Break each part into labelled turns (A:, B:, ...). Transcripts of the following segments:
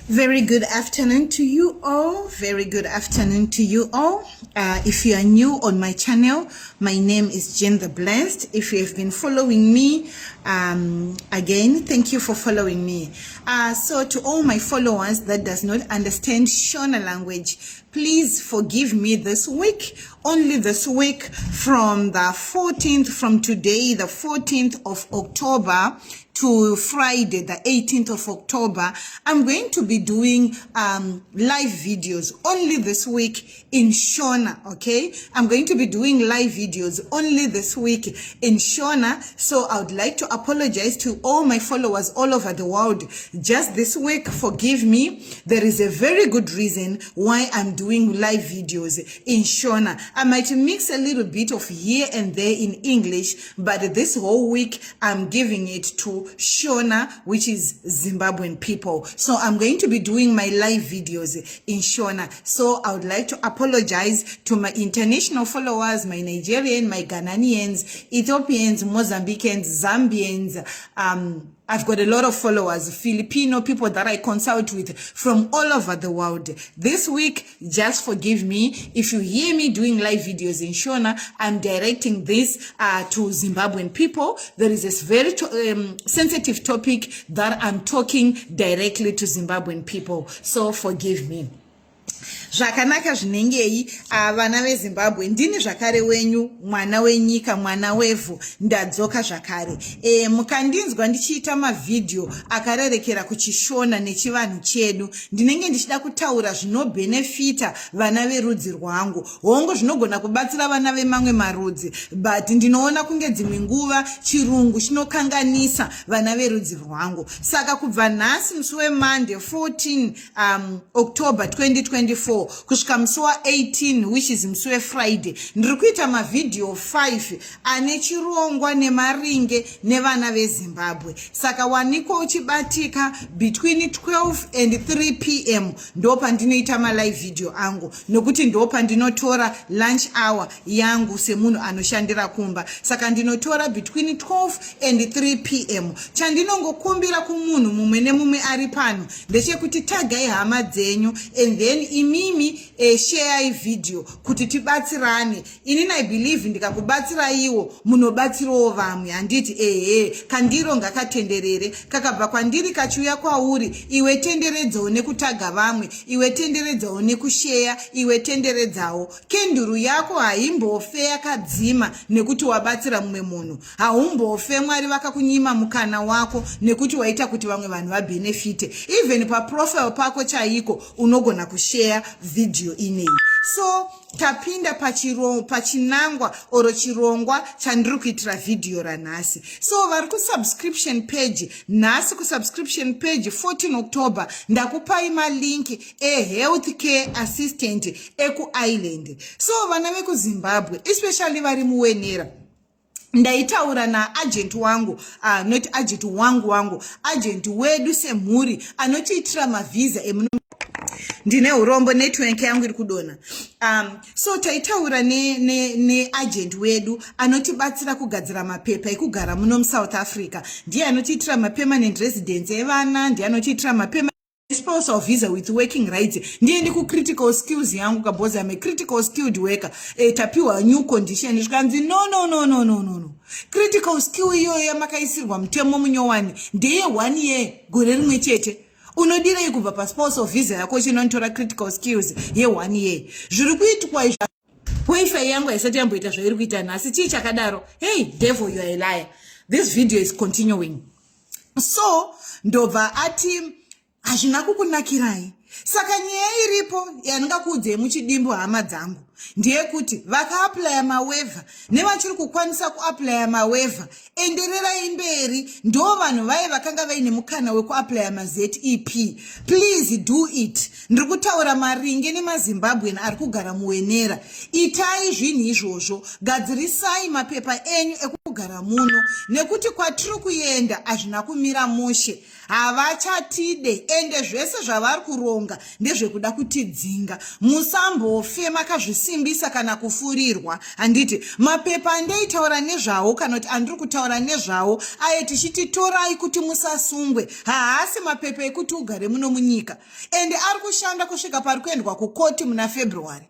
A: Very good afternoon to you all. Very good afternoon to you all. If you are new on my channel, my name is Jane the Blessed. If you have been following me, again, thank you for following me. So to all my followers that does not understand Shona language, please forgive me this week. Only this week from the 14th, from today, the 14th of October, to Friday, the 18th of October, I'm going to be doing live videos only this week in Shona, okay? I'm going to be doing live videos only this week in Shona, so I would like to apologize to all my followers all over the world. Just this week, forgive me. There is a very good reason why I'm doing live videos in Shona. I might mix a little bit of here and there in English, but this whole week, I'm giving it to Shona, which is Zimbabwean people. So I'm going to be doing my live videos in Shona. So I would like to apologize to my international followers, my Nigerian, my Ghanaians, Ethiopians, Mozambicans, Zambians, I've got a lot of followers, Filipino people that I consult with from all over the world. This week, just forgive me. If you hear me doing live videos in Shona, I'm directing this to Zimbabwean people. There is this very sensitive topic that I'm talking directly to Zimbabwean people. So forgive me. Zvakanaka zvinengei vana veZimbabwe, ndini zvakare wenyu, mwana wenyika, mwana wevhu, ndadzoka zvakare. Mukandinzwa ndichiita mavideo akarerekera kuchishona nechivanhu chedu, ndinenge ndichida kutaura zvinobhenefita vana verudzi rwangu. Hongu zvinogona kubatsira vana vemamwe marudzi, but ndinoona kunge dzimwe nguva chirungu chinokanganisa vana verudzi rwangu. Saka kubva nhasi musi weMonday 14 October 2024 kusvika musi wa18 which is musi weFriday, ndiri kuita mavideo 5 ane chirongwa nemaringe nevana veZimbabwe. Saka wanikwa uchibatika between 12 and 3 p.m. ndo pandinoita malive video angu, nokuti ndo pandinotora lunch hour yangu semunhu anoshandira kumba. Saka ndinotora between 12 and 3 p.m. Chandinongokumbira kumunhu mumwe nemumwe ari pano ndechekuti tagai hama dzenyu and then imimi share video kuti tibatsirane. Inini I believe ndikakubatsira iwo munobatsirawo vamwe. Handiti kandiro ngakatenderere kakabva kwandiri kachiuya kwauri, iwe tenderedzawo nekutaga vamwe, iwe tenderedzawo nekushare, iwe tenderedzawo. Kenduru yako haimbofe yakadzima nekuti wabatsira mumwe munhu. Haumbofe Mwari vakakunyima mukana wako nekuti waita kuti vamwe vanhu vabenefite. Even pa profile pako chaiko unogona kushare video inei. So tapinda pachinangwa oro chirongwa chandiri kuitira video ranhasi. So vari kusubscription page, nhasi kusubscription page 14 October ndakupai malinki health care assistant ekuIreland. So vana vekuZimbabwe especially vari muwenera, ndaitaura naagent wangu, not agent wangu, agent wedu semhuri anotiitira mavisa ndine urombo network yangu iri kudona. So taitaura ne agent wedu anotibatsira kugadzira mapepa ekugara muno muSouth Africa. Ndiye anotiitira permanent residence evana, ndiye anotiitira permanent spousal visa with working rights. Ndiye ndiku critical skills yangu kaboza ame critical skilled worker. Tapiwa new condition zvikanzi no. Critical skill iyo yamakaisirwa mutemo munyowani ndeye 1 year gore rimwe chete. Unodirei kubva paspousal visa yako chinontora critical skills ye1 year. Zviri kuitwa izvi wifi yangu haisati yamboita zvairi kuita nhasi. Chii chakadaro? Hey devil, you are a liar. This video is continuing. So ndobva ati hazvina kukunakirai. Saka nyaya iripo yandingakuudzei muchidimbu hama dzangu ndiye kuti vakaaplya maweva nevachiri kukwanisa kuaplya maweva, endererai mberi. Ndo vanhu vaye vakanga vaine mukana wekuaplya maZEP. Please do it. Ndiri kutaura maringe nemaZimbabwean ari kugara muwenera. Itai zvinhu izvozvo, gadzirisai mapepa enyu ekugara muno, nekuti kwatiri kuenda hazvina kumira mushe. Havachatide ende zvese zvavari kuronga ndezvekuda kutidzinga. Musambofe makazvisi kusimbisa kana kufurirwa. Handiti mapepa andaitaura nezvawo kana kuti andiri kutaura nezvawo aye tichiti torai kuti musasungwe. Haasi mapepa ekuti ugare muno munyika. Ende ari kushanda kusvika pari kuendwa kukoti muna February.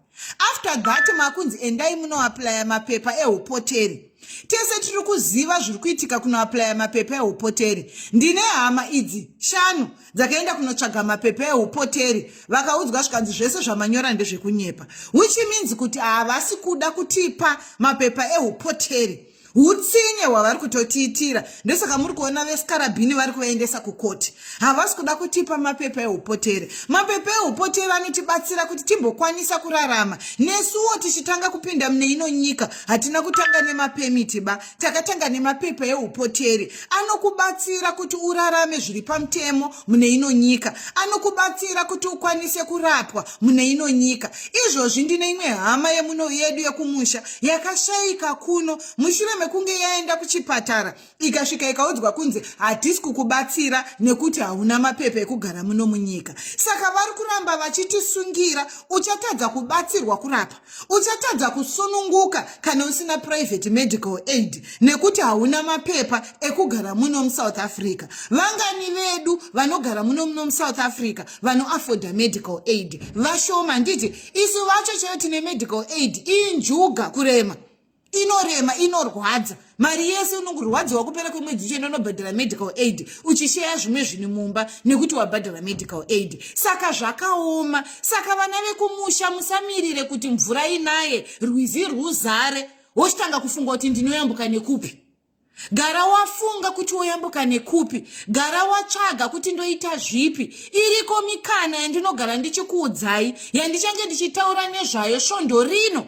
A: After that makunzi endai muno apply mapepa ehupoteri. Tese tiri kuziva zviri kuitika kuno apply mapepa ehupoteri. Ndine hama idzi 5 dzakaenda kunotsvaga mapepa ehupoteri vakaudzwa zvikanzi zvese zvamanyora ndezvekunyepa, which means kuti havasi kuda kutipa mapepa ehupoteri. Utsinye hwavari kutotiitira. Ndosaka muri kuona vesikarabhini vari kuvaendesa kukoti. Havasi kuda kutipa mapepa ehupoteri. Mapepa ehupoteri anotibatsira kuti timbokwanisa kurarama. Nesuwo tichitanga kupinda mune ino nyika hatina kutanga nemapemiti ba, takatanga nemapepa ehupoteri. Anokubatsira kuti urarame zviri pamutemo mune ino nyika. Anokubatsira kuti ukwanise kurapwa mune ino nyika. Izvozvi ndine imwe hama yemuno yedu yekumusha yakashayika kuno mushure mekunge yaenda kuchipatara ikasvika ikaudzwa kunzi hatisi kukubatsira nekuti hauna mapepa ekugara muno munyika. Saka vari kuramba vachitisungira. Uchatadza kubatsirwa kurapa, uchatadza kusununguka kana usina private medical aid nekuti hauna mapepa ekugara muno muSouth Africa. Vangani vedu vanogara muno muSouth Africa vano afforda medical aid vashoma. Nditi isu vacho chaiyo tine medical aid injuga kurema, inorema, inorwadza. Mari yese unongorwadziwa kupera kwemwedzi chendo unobhadhara medical aid uchisheya zvimwe zviri mumba nekuti wabhadhara medical aid. Saka zvakaoma. Saka vana vekumusha musamirire kuti mvura inaye, rwizi rwuzare, wochitanga kufunga kuti ndinoyambuka nekupi. Gara wafunga kuti woyambuka nekupi. Gara watsvaga kuti ndoita zvipi. Iriko mikana yandinogara ndichikuudzai yandichange ndichitaura nezvayo svondo rino,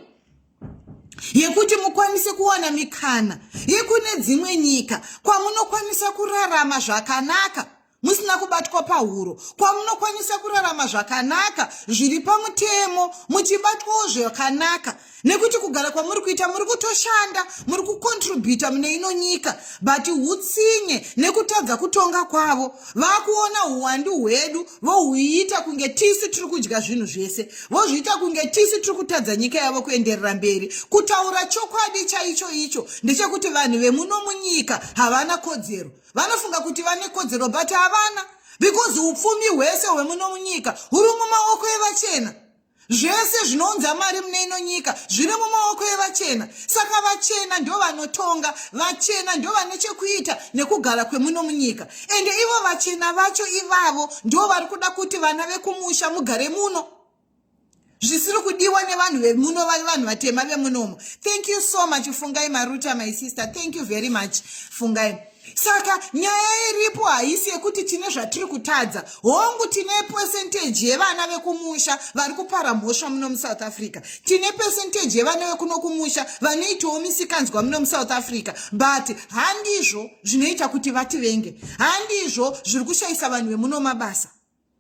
A: yekuti mukwanise kuwana mikana yekune dzimwe nyika kwamunokwanisa kurarama zvakanaka musina kubatwa pahuro, kwamunokwanisa kurarama zvakanaka zviri pamutemo muchibatwawo zvakanaka. Nekuti kugara kwamuri kuita muri kutoshanda, muri kukontributa mune ino nyika, but utsinye nekutadza kutonga kwavo vakuona uwandu hwedu vohuita kunge tisi tiri kudya zvinhu zvese, vozviita kunge tisi tiri kutadza nyika yavo kuenderera mberi. Kutaura chokwadi chaicho icho ndechekuti vanhu vemuno munyika havana kodzero. Vanofunga kuti vane kodzero but havana, because upfumi hwese hwemuno munyika huri mumaoko evachena. Zvese zvinounza mari mune ino nyika zviri mumaoko evachena. Saka vachena ndio vanotonga, vachena ndio vane chekuita nekugara kwemuno munyika. Ende ivo vachena vacho ivavo ndio vari kuda kuti vana vekumusha mugare muno. Zvisiri kudiwa nevanhu vemuno, vanhu vatema vemunomo. Thank you so much Fungai Maruta, my sister. Thank you very much Fungai. Saka nyaya iripo haisi yekuti tine zvatiri kutadza. Hongu tine percentage yevana vekumusha vari kupara mhosva muno muSouth Africa. Tine percentage yevana vekuno kumusha vanoitawo misikanzwa muno muSouth Africa. But handizvo zvinoita kuti vativenge. Handizvo zviri kushayisa vanhu vemuno mabasa.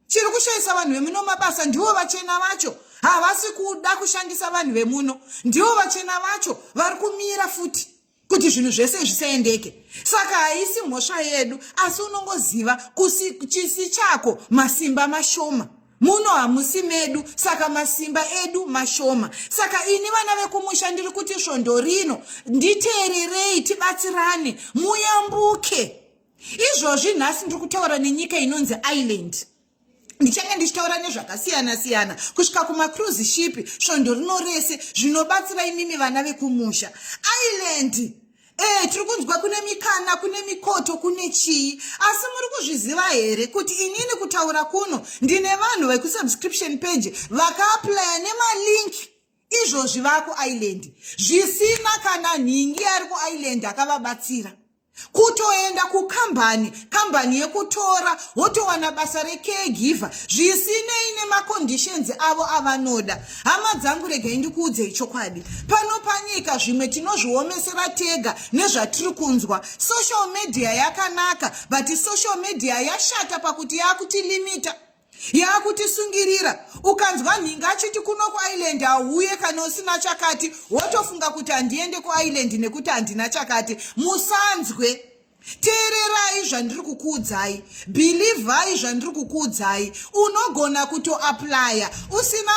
A: Chiri kushayisa vanhu vemuno mabasa ndivo vachena vacho. Havasi kuda kushandisa vanhu vemuno. Ndivo vachena vacho vari kumira futi kuti zvinhu zvese zvisaendeke. Saka haisi mhosva yedu, asi unongoziva chisi chako masimba mashoma. Muno hamusi medu, saka masimba edu mashoma. Saka ini vana vekumusha ndiri kuti svondo rino nditeererei, tibatsirane, muyambuke. Izvozvi nhasi ndiri kutaura nenyika inonzi Island. Ndichange ndichitaura nezvakasiyana siyana kusvika kumacruise ship svondo rino rese zvinobatsira imimi vana vekumusha. Island tiri kunzwa kune mikana, kune mikoto, kune chii, asi muri kuzviziva here kuti inini kutaura kuno ndine vanhu vekusubscription page vakaaplya nemalink izvozvi vako Island, zvisina kana nhingi ari kuIsland akavabatsira. Kutoenda kambani yekutora wotowana basa recaregiver zvisinei nemaconditions avo avanoda. Hama dzangu regai ndikuudzei chokwadi, pano panyika zvimwe tinozviomesera tega nezvatiri kunzwa. Social media yakanaka, but social media yashata pakuti yakutilimita, yakutisungirira. Ukanzwa nhinga achiti kuno kuIsland hauye kana usina chakati, wotofunga kuti handiende kuIsland nekuti handina chakati. Musanzwe. teererai zvandiri kukuudzai, believai zvandiri kukuudzai. Unogona kutoaplya usina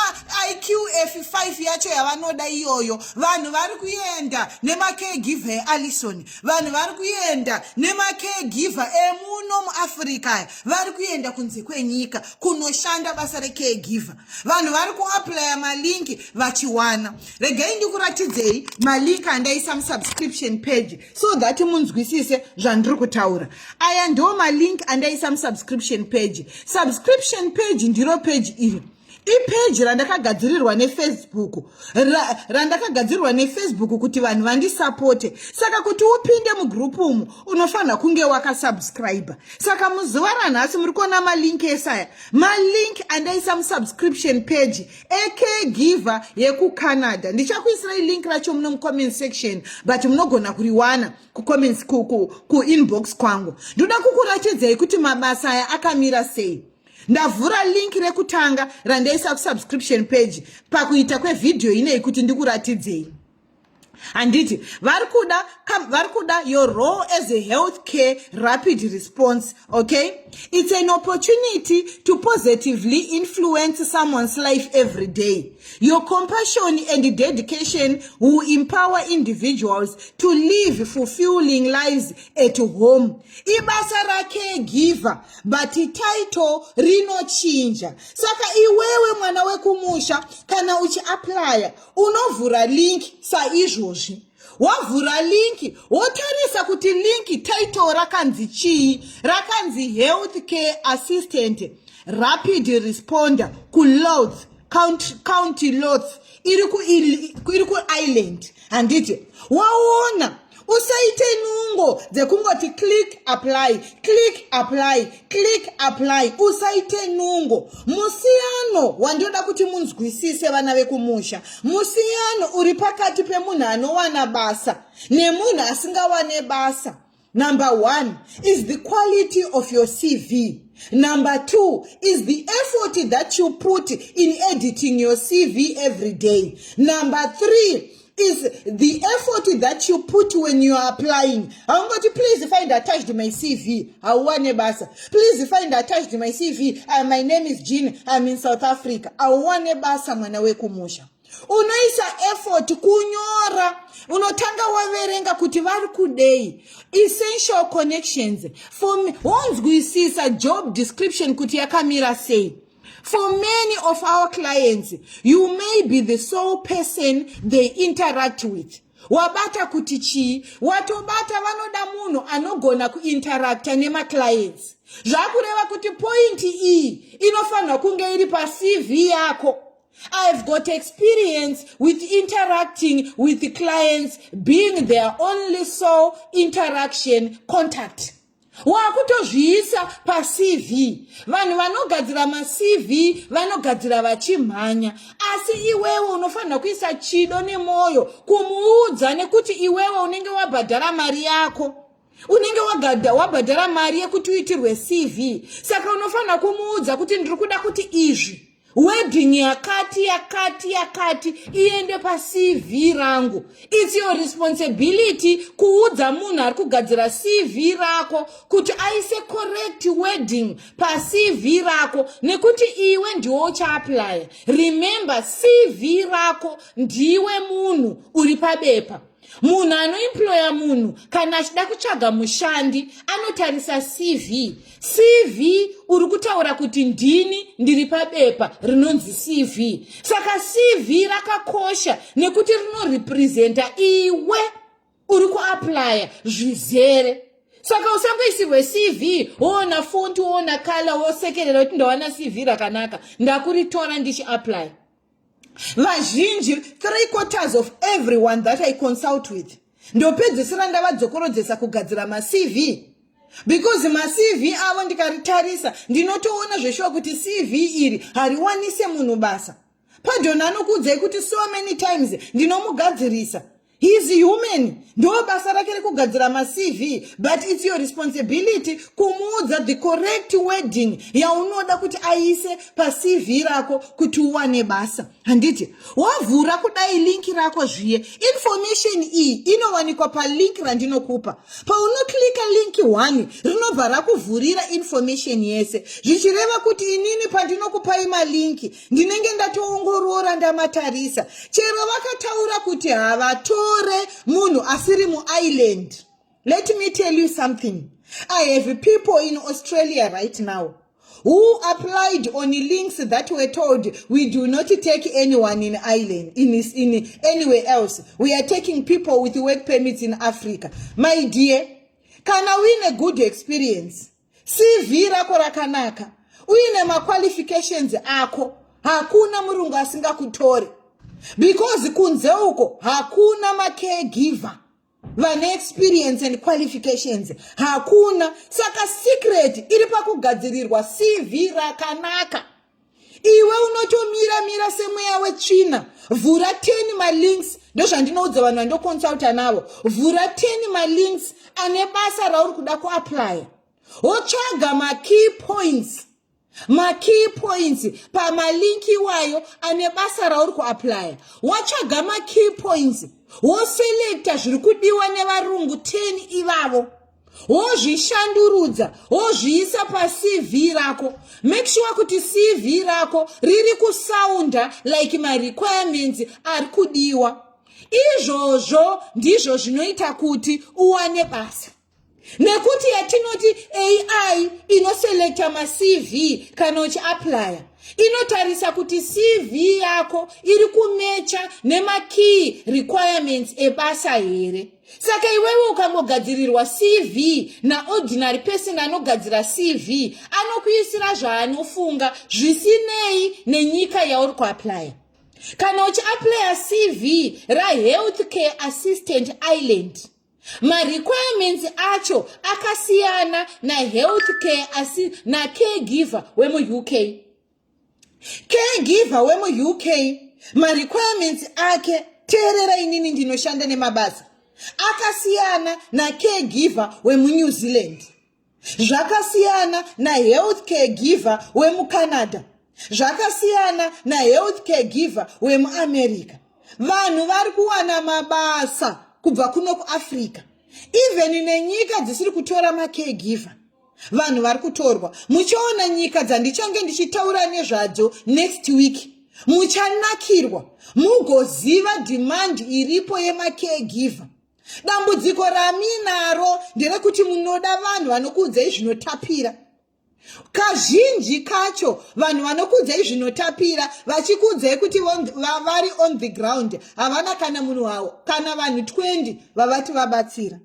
A: IQ F5 yacho yavanoda iyoyo. Vanhu vari kuenda nemacaregiver eAllison, vanhu vari kuenda nemacaregiver emuno muAfrica, vari kuenda kunze kwenyika kunoshanda basa recaregiver. Vanhu vari kuaplya malinki vachiwana. Regai ndikuratidzei malinki andaisa musubscription page so that munzwisise zvandiri kutaura. Aya ndo malinki andaisa musubscription page. Subscription page ndiro page iri. Page randakagadzirirwa neFacebook, randakagadzirirwa neFacebook kuti vanhu vandisupport. Saka kuti upinde mugroup umu unofanira kunge wakasubscribe. Saka muzuva ranhasi muri kuona malinki esaya, malinki andaisa musubscription page ecaregiver yekuCanada. Ndichakuisirai link racho muno mucomment section, but munogona kuriwana kucomments kuinbox kwangu. Ndoda kukuratidzai kuti mabasa aya akamira sei. Ndavhura link rekutanga randaisa subscription page pakuita kwevideo inei kuti ndikuratidzei. Anditi varikuda your role as a healthcare rapid response. Okay, it's an opportunity to positively influence someone's life every day. Your compassion and dedication will empower individuals to live fulfilling lives at home. Ibasa ra caregiver, but title rinochinja. Saka iwewe mwana wekumusha kana uchiaplya unovhura link saizvozvi. Wavhura linki wotarisa kuti linki title rakanzi chii, rakanzi healthcare assistant rapid responder ku Lots county Lots iri ku island. Handiti waona usaite nungo dzekungoti click apply usaite nungo. Musiyano wandoda kuti munzwisise vana vekumusha, musiyano uri pakati pemunhu anowana basa nemunhu asingawane basa. Number 1 is the quality of your CV. Number 2 is the effort that you put in editing your CV every day. Number 3 is the effort that you put when you are applying. I'm going to please find attached my CV. I want a basa. Please find attached my CV. My name is Jean. I'm in South Africa. I want a basa mwana wekumusha. Unoisa effort kunyora. Unotanga waverenga kuti vari kudei. Essential connections. For me, once we see a job description kuti yakamira sei. For many of our clients, you may be the sole person they interact with. Wabata kuti chi, watobata vanoda munhu anogona kuinteracta nema clients. Zvakureva kuti point iyi inofanira kunge iri pa CV yako. I've got experience with interacting with the clients being their only sole interaction contact. Wakutozviisa pa CV. Vanhu vanogadzira ma CV vanogadzira vachimhanya, asi iwewe unofanira kuisa chido nemoyo kumuudza nekuti iwewe unenge wabhadhara mari yako. Unenge wabhadhara mari yekuti uitirwe CV. Saka unofanira kumuudza kuti ndiri kuda kuti izvi wedding yakati iende pa CV rangu. It's your responsibility kuudza munhu ari kugadzira CV rako kuti aise correct wedding pa CV rako nekuti iwe ndiwo uchaapplya. Remember, CV rako ndiwe munhu uri pabepa. Munhu anoemploya munhu kana achida kutsvaga mushandi anotarisa CV. CV uri kutaura kuti ndini ndiri pabepa rinonzi CV. Saka CV rakakosha nekuti rinorepresenta iwe uri kuapply zvizere. Saka usangoisirwe CV woona font woona color wosekerera kuti ndawana CV rakanaka ndakuritora ndichiapply. Vazhinji 3/4 of everyone that I consult with ndopedzisira ndavadzokorodzesa kugadzira ma CV, because ma CV avo ndikaritarisa ndinotoona zveshuwa kuti CV iri hariwanise munhu basa. Padhona anokuudzai kuti so many times ndinomugadzirisa, He's human. Ndo basa rake rekugadzira ma-CV, but it's your responsibility kumuudza the correct wording yaunoda kuti aise pa-CV rako kuti uwane basa. Handiti, wavhura kudai link rako zviye, information iyi inowanikwa pa-link randinokupa. Paunoklika link 1, rinobva rakuvhurira information yese. Zvichireva kuti inini pandinokupai malinki, ndinenge ndatoongorora ndamatarisa. Chero vakataura kuti havatore munhu asiri mu-island. Let me tell you something. I have people in Australia right now who applied on links that were told, we do not take anyone in island, in anywhere else. We are taking people with work permits in Africa. My dear, kana win a good experience. CV rako rakanaka. Uine ma qualifications ako. Hakuna murungu asingakutore. Because kunze uko hakuna ma caregiver vane experience and qualifications. Hakuna. Saka secret iri pakugadzirirwa CV rakanaka. Iwe unotomira semweya wetsvina. Vhura 10 malinks. Ndozvandinoudza vanhu vandoconsulta navo. Vhura 10 malinks ane basa rauri kuda kuapply. Wotsvaga ma-key points. Ma-key points pamalinki wayo ane basa rauri kuapply. Watsvaga ma-key points. Woselecta zviri kudiwa nevarungu 10 ivavo. Wozvishandurudza, wozviisa pa-CV rako. Make sure kuti CV rako riri kusounda like my requirements ari kudiwa. Izvozvo ndizvo zvinoita kuti uwane basa. Nekuti yatinoti AI inoselecta ma-CV kana uchiapply. Inotarisa kuti CV yako iri kumecha nema-key requirements ebasa here. Saka iwewe ukangogadzirirwa CV na ordinary person anogadzira CV anokuisira zvaanofunga zvisinei nenyika yauri kuapply. Kana uchiapply CV ra-healthcare assistant island, ma-requirements acho akasiyana na healthcare na caregiver wemu-UK. Caregiver wemu-UK, ma-requirements ake, teererai inini ndinoshanda nemabasa, akasiyana na caregiver wemu-New Zealand. Zvakasiyana na healthcare giver wemu-Canada. Zvakasiyana na healthcare giver wemu-America. Vanhu vari kuwana mabasa kubva kuno kuAfrica. Even nenyika dzisiri kutora ma-caregiver, vanhu vari kutorwa. Muchaona nyika dzandichange ndichitaura nezvadzo next week. Muchanakirwa, mugoziva demand iripo yema-caregiver. Dambudziko raminaro nderekuti munoda vanhu vanokuudzai zvinotapira. Kazhinji kacho vanhu vanokuudzai zvinotapira vachikuudzai kuti vari on the ground havana kana munhu wavo, kana vanhu 20 vavati vabatsira.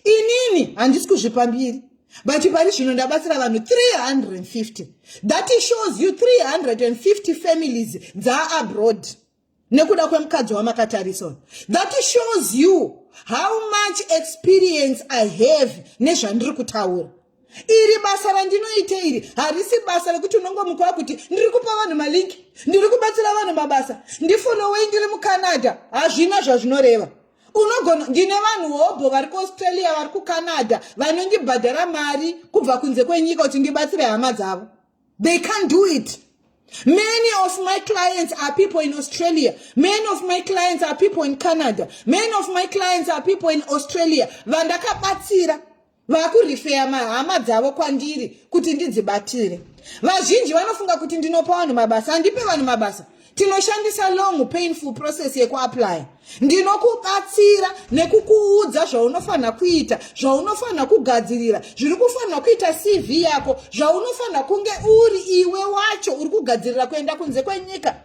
A: Inini handisi kuzvipambiri, but pari zvino ndabatsira vanhu 350. That shows you 350 families dza abroad nekuda kwemukadzi wamakatariswa. That shows you how much experience I have nezvandiri kutaura. Iri basa randinoita iri harisi basa rekuti unongomuka kuti ndiri kupa vanhu malinki, ndiri kubatsira vanhu mabasa, ndifolowei ndiri muCanada. Hazvina zvazvinoreva. Unogona, ndine vanhu hobho vari kuAustralia, vari kuCanada, vanondibhadhara mari kubva kunze kwenyika kuti ndibatsire hama dzavo. They can't do it. Many of my clients are people in Australia. Many of my clients are people in Canada. Many of my clients are people in Australia. Vandakabatsira vakurifeya mahama dzavo kwandiri kuti ndidzibatire. Vazhinji vanofunga kuti ndinopa vanhu mabasa. Handipe vanhu mabasa. Tinoshandisa long painful process yekuapply. Ndinokubatsira nekukuudza zvaunofana kuita, zvaunofana kugadzirira, zviri kufana kuita CV yako, zvaunofana kunge uri iwe wacho uri kugadzirira kuenda kunze kwenyika.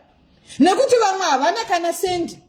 A: Nekuti vamwe havana kana sendi.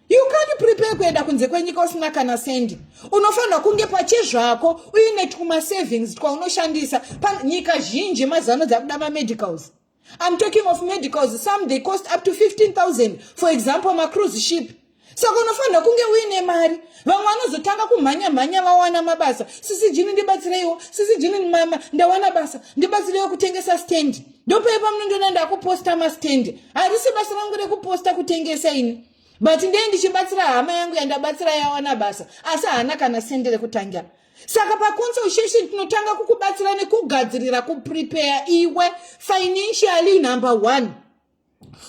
A: You can't prepare kuenda kunze kwenyika usina kana sendi. Unofana kunge pachezvako uine tuma savings twaunoshandisa. Nyika zhinji mazano dzakuda ma-medicals. I'm talking of medicals. Some they cost up to 15,000. For example, my cruise ship. Saka unofana kunge uine mari. Vamwe vanozotanga kumhanya vawana mabasa. Sisi jini ndibatsireiwo, sisi jini mama ndawana basa, ndibatsireiwo kutengesa stand. Ndopepa mnondona ndakuposta ma stand. Harisi basa rangu rekuposta kutengesa ini. but ndiye ndichibatsira hama yangu yandabatsira yawana basa asi hana kana sendere kutangira. Saka paconsultation tinotanga kukubatsira nekugadzirira kuprepare iwe financially. Number one,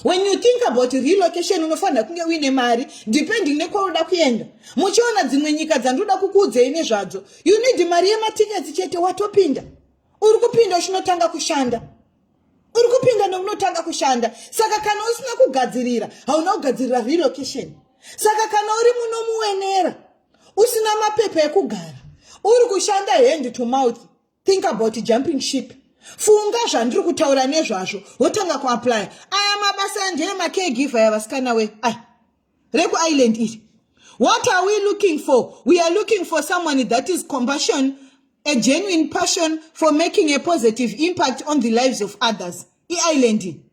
A: when you think about relocation unofanira kunge uine mari depending nekwauda kuenda. Muchiona dzimwe nyika dzandoda kukuudzei nezvadzo, you need mari yematiketi chete watopinda. Uri kupinda uchinotanga kushanda. Uri kupinda neunotanga kushanda. Saka kana usina kugadzirira hauna kugadzirira relocation. Saka kana uri munomuwenera usina mapepa ekugara, uri kushanda hand to mouth, think about jumping ship. Funga zvandiri kutaura nezvazvo wotanga kuapply. Aya mabasa ndeemacaregiver yavasikana we reku island iri. What are we looking for? We are looking for someone that is compassion, a genuine passion for making a positive impact on the lives of others. I-island.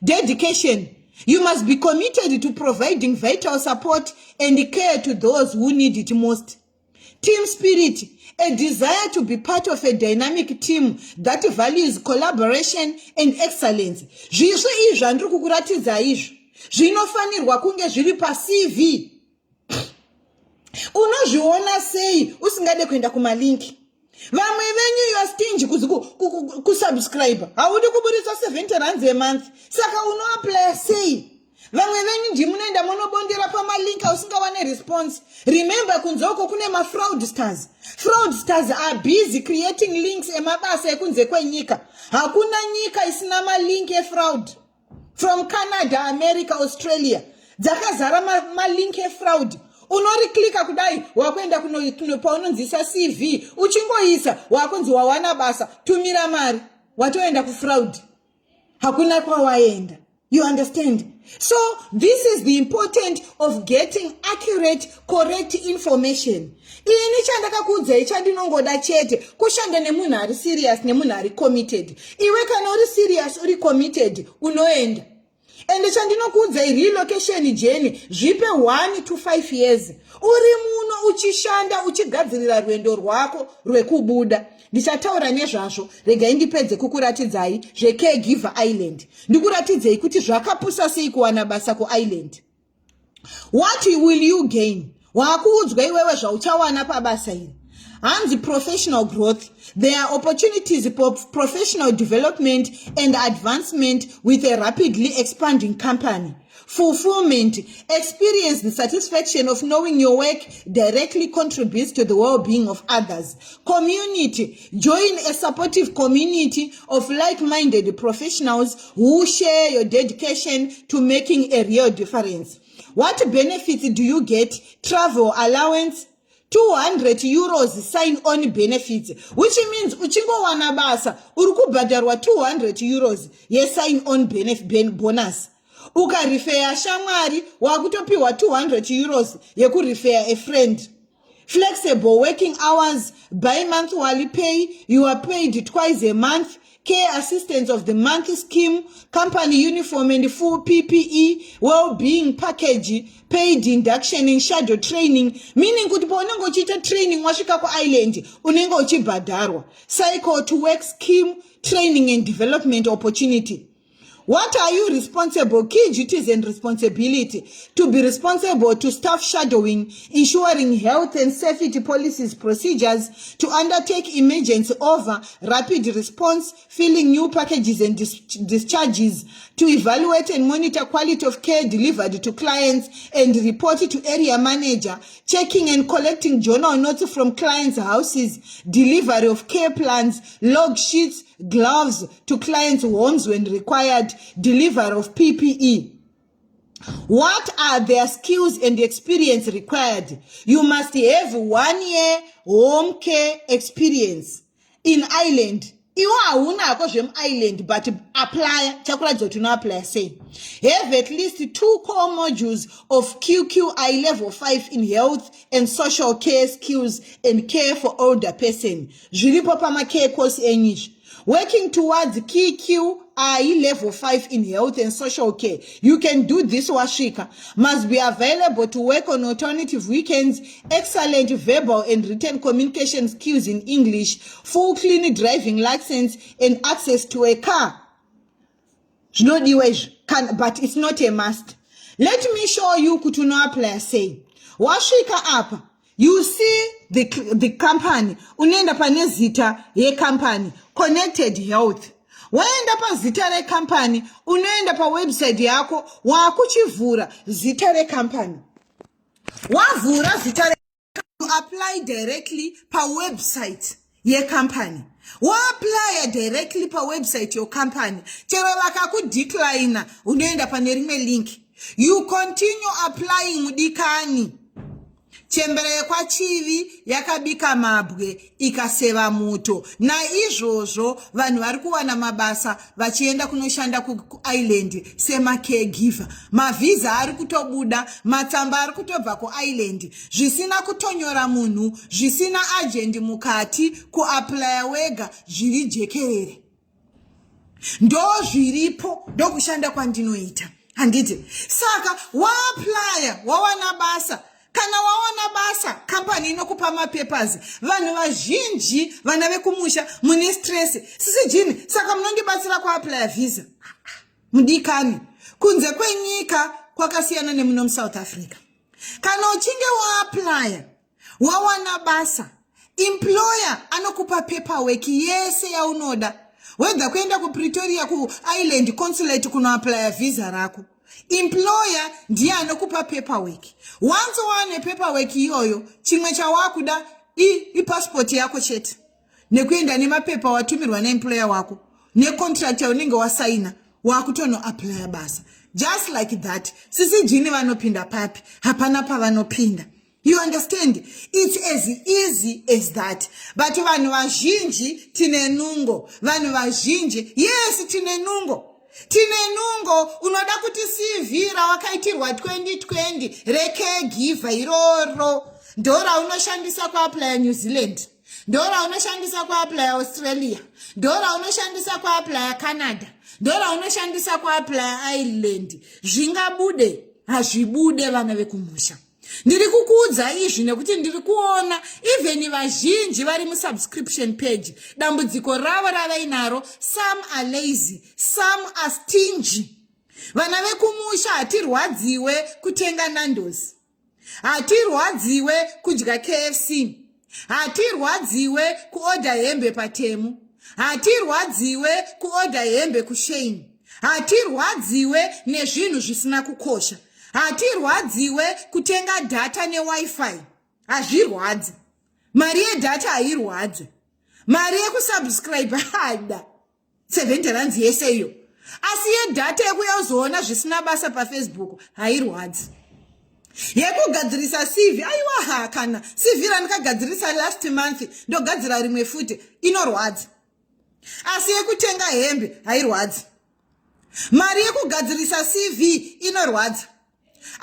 A: Dedication. You must be committed to providing vital support and care to those who need it most. Team spirit. A desire to be part of a dynamic team that values collaboration and excellence. Zvizvo izvi zvandiri kukuratidza izvi zvinofanirwa kunge zviri paCV. Unozviona sei usingade kuenda kumalinki? Vamwe venyu you are stingy kusubscribe. Haudi kuburitsa 70 rands a month. Saka unoapply sei? Vamwe venyu ndimunoenda munobondera pamalink usingawane response. Remember kunzoko kune ma-fraudsters. Fraudsters are busy creating links emabasa ekunze kwenyika. Hakuna nyika isina malink e-fraud. From Canada, America, Australia. Dzakazara malink e-fraud. Unoriklika kudai wakwenda paunonzisa CV uchingoisa wakunzi wawana basa tumira mari watoenda kufraud. Hakuna kwawaenda. You understand? So this is the importance of getting accurate, correct information. Ini chandakakuudza ichandinongoda chete kushanda nemunhu ari serious nemunhu ari committed. Iwe kana uri serious uri committed unoenda. And chandinokuudza relocation journey zvipe 1 to 5 years. Uri muno uchishanda uchigadzirira rwendo rwako rwekubuda. Ndichataura nezvazvo, regai ndipedze kukuratidzai zvecaregiver island. Ndikuratidzei kuti zvakapusa sei kuwana basa kuisland. What will you gain? Wakuudzwa iwewe zvauchawana pabasa iri. Hanzi professional growth. There are opportunities for professional development and advancement with a rapidly expanding company. Fulfillment. Experience the satisfaction of knowing your work directly contributes to the well-being of others. Community. Join a supportive community of like-minded professionals who share your dedication to making a real difference. What benefits do you get? Travel allowance, 200 euros sign-on benefits, which means uchingowana basa urikubhadharwa 200 euros ye sign-on bonus. Ukarifeya shamwari wakutopiwa 200 euros yekurifeya a friend. Flexible working hours, bi-monthly pay, you are paid twice a month. Care assistance of the month scheme, company uniform and full PPE, well-being package, paid induction and shadow training, meaning kuti paunenge uchiita training wasvika kuisland unenge uchibhadharwa. Cycle to work scheme, training and development opportunity. What are you responsible? Key duties and responsibility. To be responsible to staff shadowing, ensuring health and safety policies, procedures, to undertake emergency over, rapid response, filling new packages and discharges, to evaluate and monitor quality of care delivered to clients and report to area manager, checking and collecting journal notes from clients' houses, delivery of care plans, log sheets, gloves to clients' homes when required, delivery of PPE. What are their skills and experience required? You must have 1 year home care experience in Ireland. Iwa haunako zvemu-island but apply chakuratidza kuti unoapply sei. Have at least 2 core modules of QQI level 5 in health and social care skills and care for older person. Zviripo pama-care course enyizvi. Working towards QQI level 5 in health and social care. You can do this washika. Must be available to work on alternative weekends, excellent verbal and written communication skills in English, full clean driving license and access to a car. But it's not a must. Let me show you kuti unoapply sei. Wasvika apa, you see the company, unoenda pane zita yecompany, Connected Health. Waenda pa zita recompany, unoenda pa website yako, wakuchivhura zita recompany. Wavhura zita recompany, you apply directly pa website yecompany. Apply directly pa website your company. Chero vakakudecline, unoenda pane rimwe link. You continue applying mudikani. Chembere kwa chivi yakabika mabwe ikaseva moto. Na izvozvo vanhu vari kuwana mabasa vachienda kunoshanda ku island sema caregiver. Mavisa ari kutobuda, matsamba ari kutobva ku island. Zvisina kutonyora munhu, zvisina agent mukati ku apply wega zviri jekerere. Ndo zviripo ndo kushanda kwandinoita. Handiti. Saka waapply wawana basa. Kana waona basa, company inokupa mapapers. Vanhu vazhinji, vana vekumusha, mune stress. Sisi jini, saka munondibatsira kuapply visa. Mudikani. Kunze kwenyika kwakasiyana nemuno South Africa. Kana uchinge waapply, wawana basa, employer anokupa paperwork yese yaunoda. Whether kuenda ku Pretoria ku Island consulate kuno apply visa rako. Employer ndiye anokupa paperwork. Once wane paperwork iyoyo, chimwe chawakuda passport yako chete. Nekwenda nemapepa watumirwa na employer wako. Ne contract unenge wasaina, wakutono apply basa. Just like that. Sisi jini vanopinda papi, hapana pa vanopinda. You understand? It's as easy as that. But vanhu vazhinji tine nungo. Vanhu vazhinji, yes tine nungo. Tine nungo, unoda kuti CV rawakaitirwa 2020 recaregiver iroro. Ndora unoshandisa ku apply New Zealand. Ndora unoshandisa ku apply Australia. Ndora unoshandisa ku apply Canada. Ndora unoshandisa ku apply Ireland. Zvingabude, hazvibude vana vekumusha. Ndiri kukuudza izvi nekuti ndiri kuona even vazhinji vari musubscription page. Dambudziko ravo ravainaro, some are lazy, some are stingy. Vana vekumusha hatirwadziwe kutenga nandozi. Hatirwadziwe kudya KFC. Hatirwadziwe kuoda hembe patemu. Hatirwadziwe kuoda hembe kuShein. Hatirwadziwe nezvinhu zvisina kukosha. Hatirwadziwe kutenga data ne wifi. Hazvirwadzi. Mari yedata hairwadzi. Mari yekusubscribe hada 70 rand yeseyo. Asi yedata yekuyazoona zvisina basa pa Facebook hairwadzi. Yekugadzirisa CV aiwa kana CV randikagadzirisa last month ndogadzira rimwe futi inorwadzi. Asi yekutenga hembe hairwadzi. Mari yekugadzirisa CV inorwadzi.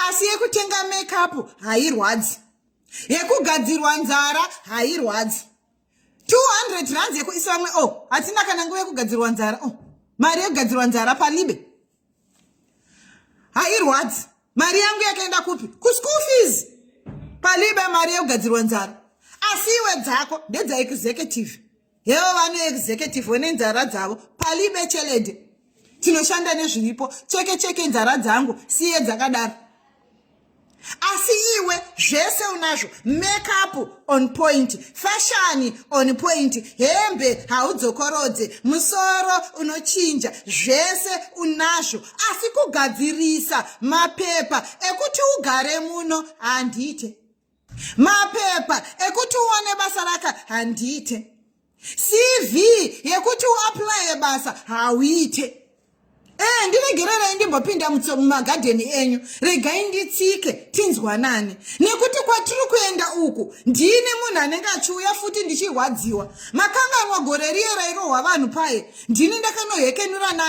A: Asi yekutenga makeup hairwadzi. Yekugadzirwa nzara hairwadzi. 200 rand yekuisa mwe hatina kana nguva yekugadzirwa nzara mari yekugadzirwa nzara palibe hairwadzi. Mari yangu yakaenda kupi? Ku school fees. Palibe mari yekugadzirwa nzara. Asi iwe dzako ndedza executive. Yevo vano executive wene nzara dzavo palibe chelede. Tinoshanda nezviripo cheke nzara dzangu siye dzakadaro. Asi iwe zvese unazvo, makeup on point, fashion on point, hembe haudzokorodze, musoro unochinja, zvese unazvo. Asi kugadzirisa mapepa ekuti ugare muno handite. Mapepa ekuti uone basa raka handite. CV yekuti uapply basa hauite. Ndiregerera ndimbopinda mumagadheni enyu, regai nditsike tinzwanane. Nekuti kwatiri kuenda uku ndine munhu anenge achiuya futi ndichirwadziwa. Makanganwa gore riye irohwa vanhu paye. Ndini ndakanohekenurana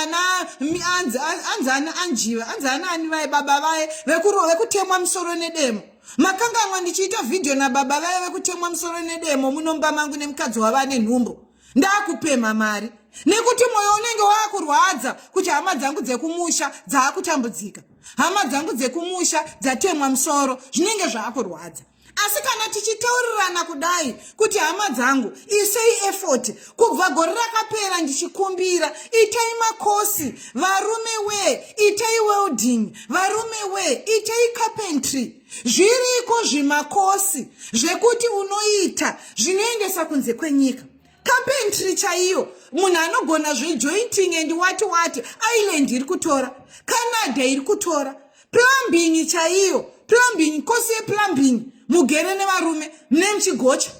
A: anzana anjiva, anzana ani vai baba vaye vekutemwa musoro nedemo. Makanganwa ndichiita video na baba vaye vekutemwa musoro nedemo munomba mangu nemukadzi wavane nhumbo. Ndakupema mari. Nekuti moyo unenge wakurwadza kuti hama dzangu dzekumusha dzaakutambudzika. Hama dzangu dzekumusha dzatemwa musoro, zvinenge zvaakurwadza. Asi kana tichitaurirana kudai kuti hama dzangu isei effort kubva gore rakapera ndichikumbira itai makosi varume we itai welding varume we itai carpentry zviriko zvimakosi zvekuti unoita zvinoendesa kunze kwenyika carpentry chaiyo munhu anogona zvejointing and wati Ireland iri kutora Canada iri kutora plumbing chaiyo plumbing kosi yeplumbing mugere nevarume nemuchigocha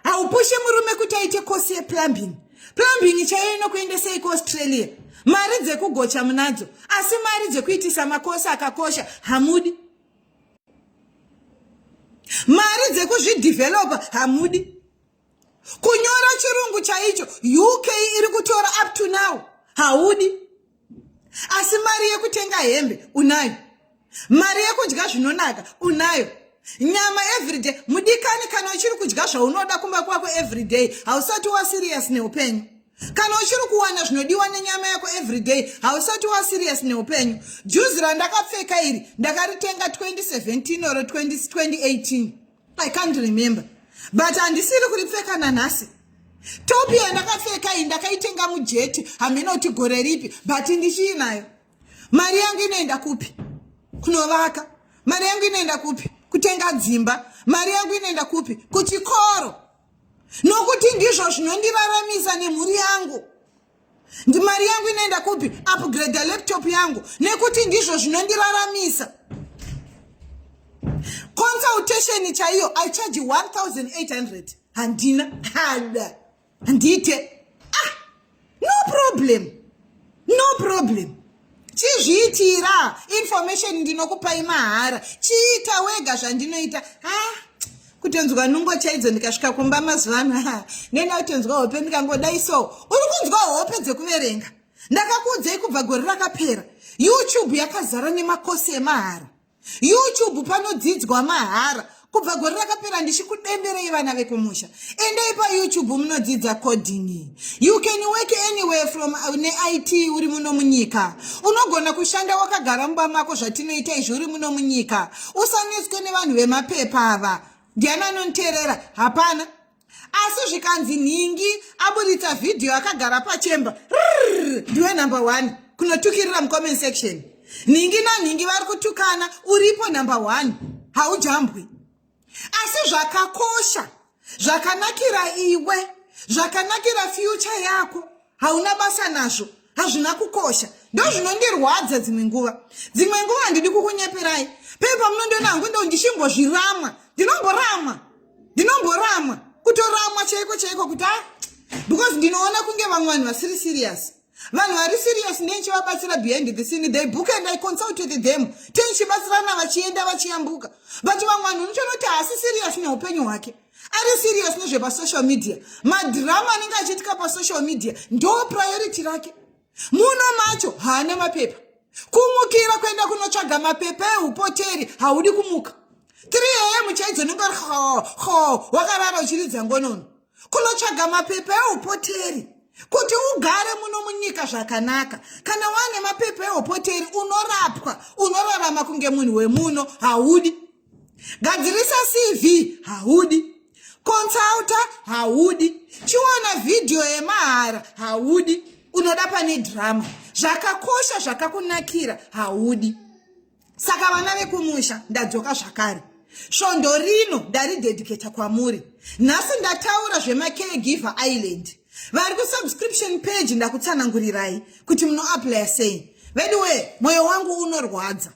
A: haupushe murume kuti aite kosi yeplumbing plumbing chaiyo inokuendesei kuAustralia mari dzekugocha munadzo asi mari dzekuitisa makosi akakosha hamudi mari dzekuzvidevelopa hamudi kunyora chirungu chaicho UK iri kutora up to now haudi asi mari yekutenga hembe unayo mari yekudya zvinonaka unayo nyama everyday mudikani kana uchiri kudya zvaunoda kumba kwako everyday hausati wa serious neupenyu kana uchiri kuwana zvinodiwa nenyama yako everyday hausati wa serious neupenyu juzi randakapfeka iri ndakaritenga 2017 or 2018 I can't remember but handisiri kuripfeka nanhasi topi yandakapfeka iyi ndakaitenga mujeti hamena kuti gore ripi but ndichiinayo mari yangu inoenda kupi kunovaka mari yangu inoenda kupi kutenga dzimba mari yangu inoenda kupi kuchikoro nokuti ndizvo zvinondiraramisa nemhuri yangu mari yangu inoenda kupi upgrade laptop yangu nekuti ndizvo zvinondiraramisa consultation chaiyo I charge 1800 handina hada handite no problem chizviitira information ndinokupai mahara chiita wega zvandinoita kutenzwa nungo chaidzo ndikasvika kumba mazuvano nena kutenzwa hope ndikangodai so uri kunzwa hope dzekuverenga ndakakuudzai kubva gore rakapera YouTube yakazara nemakosi emahara YouTube panodzidzwa mahara kubva gore rakapera ndichikudemberei vana vekumusha endai paYouTube munodzidza coding you can work anywhere from IT uri muno munyika unogona kushanda wakagara mumba mako zvatinoita izvo uri muno munyika usanetswe nevanhu vemapepa ava ndiani anonteerera hapana asi zvikanzi nhingi aburitsa video akagara pachemba ndiwe number 1 kunotukirira mucomment section nhingi nanhingi vari kutukana uripo number 1 haujambwi asi zvakakosha zvakanakira iwe zvakanakira future yako hauna basa nazvo hazvina kukosha ndo zvinondirwadza dzimwe nguva handidi kukunyeperai pepa munondona hangu ndo ndichingozviramwa ndinomboramwa kutoramwa chaiko kuti because ndinoona kunge vamwe vanhu vasiri serious vanhu vari serious ndenchivabatsira behind the scene they book and I consult with them tenchibatsirana vachienda vachiyambuka but vamwe vanhu unochonoti haasi serious neupenyu hwake ari serious nezvepasocial media madrama anenge achiitika pasocial media ndo priority rake muno macho haana mapepa kumukira kuenda kunotsvaga mapepa eupoteri haudi kumuka 3 am chaidzo nenge ari wakarara uchiridza ngonono kunotsvaga mapepa eupoteri kuti ugare muno munyika zvakanaka kana wane mapepa eupoteri unorapwa unorarama kunge munhu wemuno haudi gadzirisa CV haudi consulta haudi chiwana video yemahara haudi unoda pane drama zvakakosha zvakakunakira haudi saka vana vekumusha ndadzoka zvakare svondo rino ndaridedicata kwamuri nhasi ndataura zvemacaregiver Island vari kusubscription page ndakutsanangurirai kuti munoapply sei veduwe mwoyo wangu unorwadza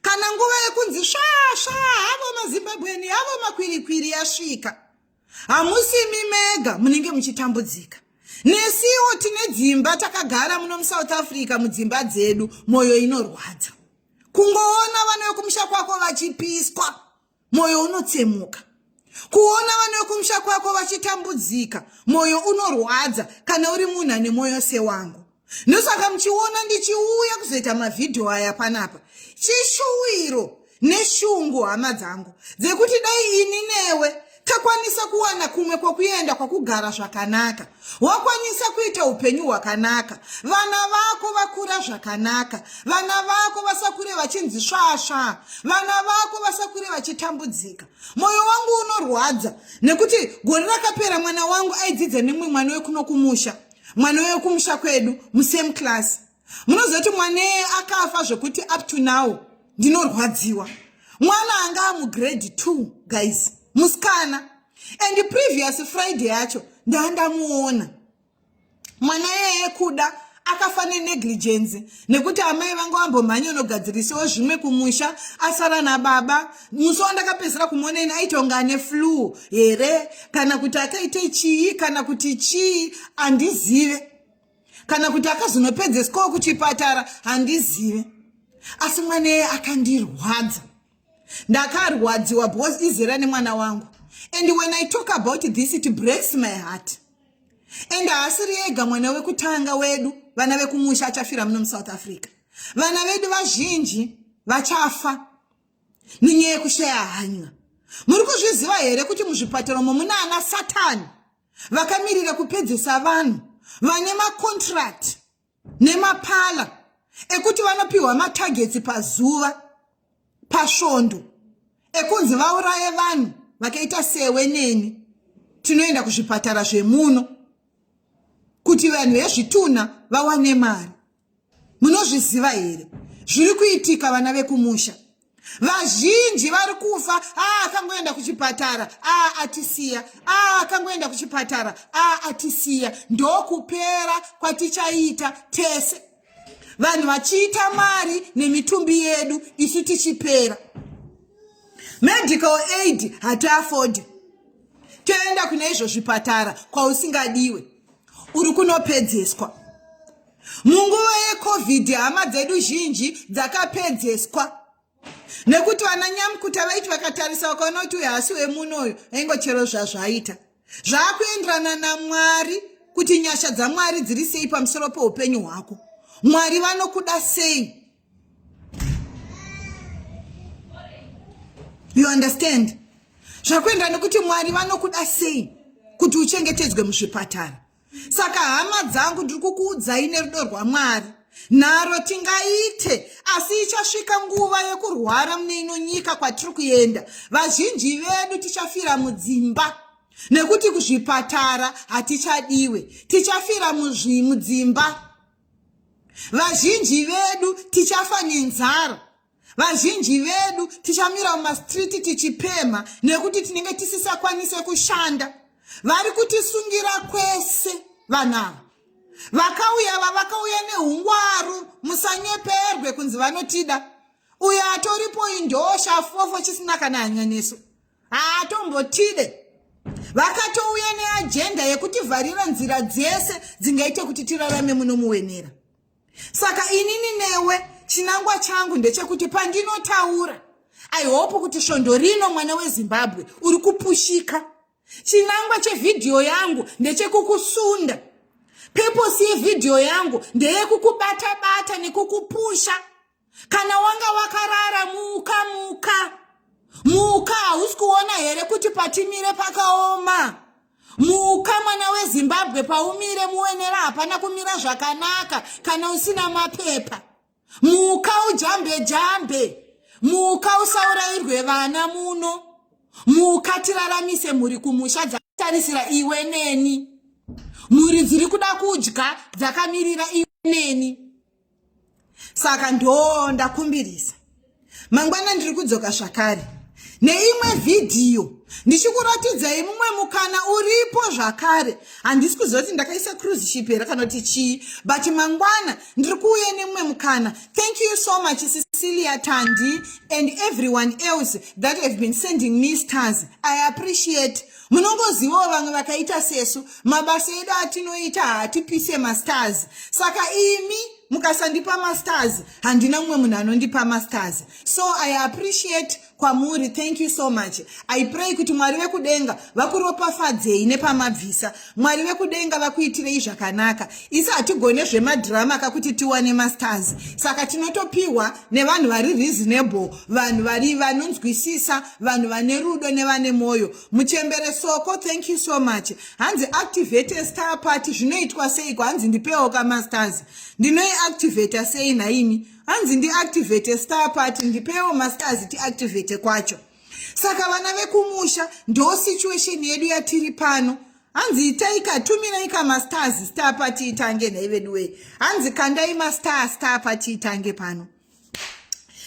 A: kana nguva yekunzi svasva havo mazimbabweni havo makwirikwiri yasvika hamusimi mega munenge muchitambudzika nesiwo tine dzimba takagara muno muSouth Africa mudzimba dzedu mwoyo inorwadza kungoona vana vekumusha kwako vachipiswa mwoyo unotsemuka kuona vana vekumusha kwako vachitambudzika mwoyo unorwadza kana uri munhu ane mwoyo sewangu ndosaka muchiona ndichiuya kuzoita mavhidhiyo aya panapa chishuwiro neshungu hama dzangu dzekuti dai ini newe takwanisa kuwana kumwe kwekuenda kwakugara zvakanaka, wakwanisa kuita upenyu hwakanaka, vana vako vakura zvakanaka, vana vako vasakure vachinzi svasva, vana vako vasakure vachitambudzika. Moyo wangu unorwadza nekuti gore rakapera mwana wangu aidzidza nemwe mwana wekuno kumusha, mwana wekumusha kwedu musame class. Munozoti mwana akafa zvekuti up to now ndinorwadziwa. Mwana anga mugrade 2 guys, musikana. And the previous Friday yacho ndandamuona mwana kuda akafa negligence nekuti amai vangu ambomhanya unogadzirisawo zvimwe kumusha asara nababa. Musi wandakapedzera kumuona ina aitonga neflu here kana kuti akaite chii kana kuti chii handizive, kana kuti akazonopedzeswawo kuchipatara handizive. Asi mwana akandirwadza, ndakarwadziwa because izera nemwana wangu. And when I talk about this, it breaks my heart. And asiri ega mwana wekutanga wedu, vana vekumusha achafira muno South Africa. Vana vedu vazhinji vachafa nenyaya yekushaya hanya. Muri kuzviziva here kuti muzvipatara umo muna ana Satani vakamirira kupedzesa vanhu vane macontract nemapala ekuti vanopiwa matargets pazuva pasvondo ekunzi vauraye vanhu vakaita sewe neni. Tinoenda kuzvipatara zvemuno kuti vanhu vezvituna vawane mari. Munozviziva here zviri kuitika vana vekumusha? Vazhinji vari kufa, akangoenda kuchipatara, atisiya, akangoenda kuchipatara, atisiya. Ndokupera kwatichaita tese. Vanhu vachiita mari nemitumbi yedu isu tichipera. Medical aid hataafodi. Toenda kune izvo zvipatara kwausingadiwe, uri kunopedzeswa. Munguva yeCovid hama dzedu zhinji dzakapedzeswa nekuti vananyamukuta vaiti vakatarisa vakaona kuti uyu hasi wemunoyo aingochero zvazvaita. Zvaakuenderana naMwari kuti nyasha dzaMwari dziri sei pamusoro peupenyu hwako. Mwari vanokuda sei? You understand? Zvakuenda nekuti Mwari vanokuda sei kuti uchengetedzwe muzvipatara. Saka hama dzangu ndiri kukuudzai nerudo rwaMwari, nharo tingaite, asi ichasvika nguva yekurwara mune ino nyika kwatiri kuenda. Vazhinji vedu tichafira mudzimba nekuti kuzvipatara hatichadiwe, tichafira mudzimba. Vazhinji vedu tichafa nenzara. Vazhinji vedu tichamira mumastreet tichipema nekuti tinenge tisisakwanise kushanda. Vari kutisungira kwese vanava. Vakauya nehungwaru, musanyeperwe kunzi vanotida. Uyo atoripo indosha fofo chisina kana hanyaneso. Atombotide. Vakatouya neagenda yekuti vharira nzira dzese dzingaite kuti tirarame muno muwenera. Saka inini newe chinangwa changu ndechekuti pandinotaura, I hope kuti svondo rino mwana weZimbabwe uri kupushika. Chinangwa chevideo yangu ndechekukusunda. Purpose yevideo yangu ndeyekukubata-bata nekukupusha. Kana wanga wakarara muka, hausi kuona here kuti patimire pakaoma. Muka mwana weZimbabwe, paumire muwenera hapana kumira zvakanaka kana usina mapepa. Muka ujambe, muka usaurayirwe vana muno. Muka tiraramise muri kumusha dzatarisira iwe neni. Muri dziri kuda kudya dzakamirira iwe neni. Saka ndakumbirisa, mangwana ndiri kudzoka zvakare neimwe video ndichikuratidzai mumwe mukana uripo zvakare. Handisi kuzoti ndakaisa cruise ship here kana kuti chii, but mangwana ndiri kuuya nemumwe mukana. Thank you so much Cecilia Tandi and everyone else that have been sending me stars. I appreciate. Munongozivawo vamwe vakaita sesu mabasa edu atinoita hatipise mastars. Saka imi mukasandipa mastars handina mumwe munhu anondipa mastars. So I appreciate kwamuri. Thank you so much. I pray kuti Mwari vekudenga vakuropafadzei nepamabvisa. Mwari vekudenga vakuitirei zvakanaka. Isi hatigone zvemadhirama kakuti tiwane masters. Saka tinotopiwa nevanhu vari reasonable, vanhu vari vanonzwisisa, vanhu vane rudo nevane moyo. Muchembere Soko, thank you so much. Hanzi activate star party zvinoitwa seiko? Hanzi ndipewo kamasters. Ndinoiactivate sei naimi? Hanzi ndiactivate star party ndipewo masters tiactivate kwacho. Saka vana vekumusha ndo situation yedu yatiri pano. Hanzi itaika tumira ika masters star party itange naivedwe. Hanzi kandai star party itange pano.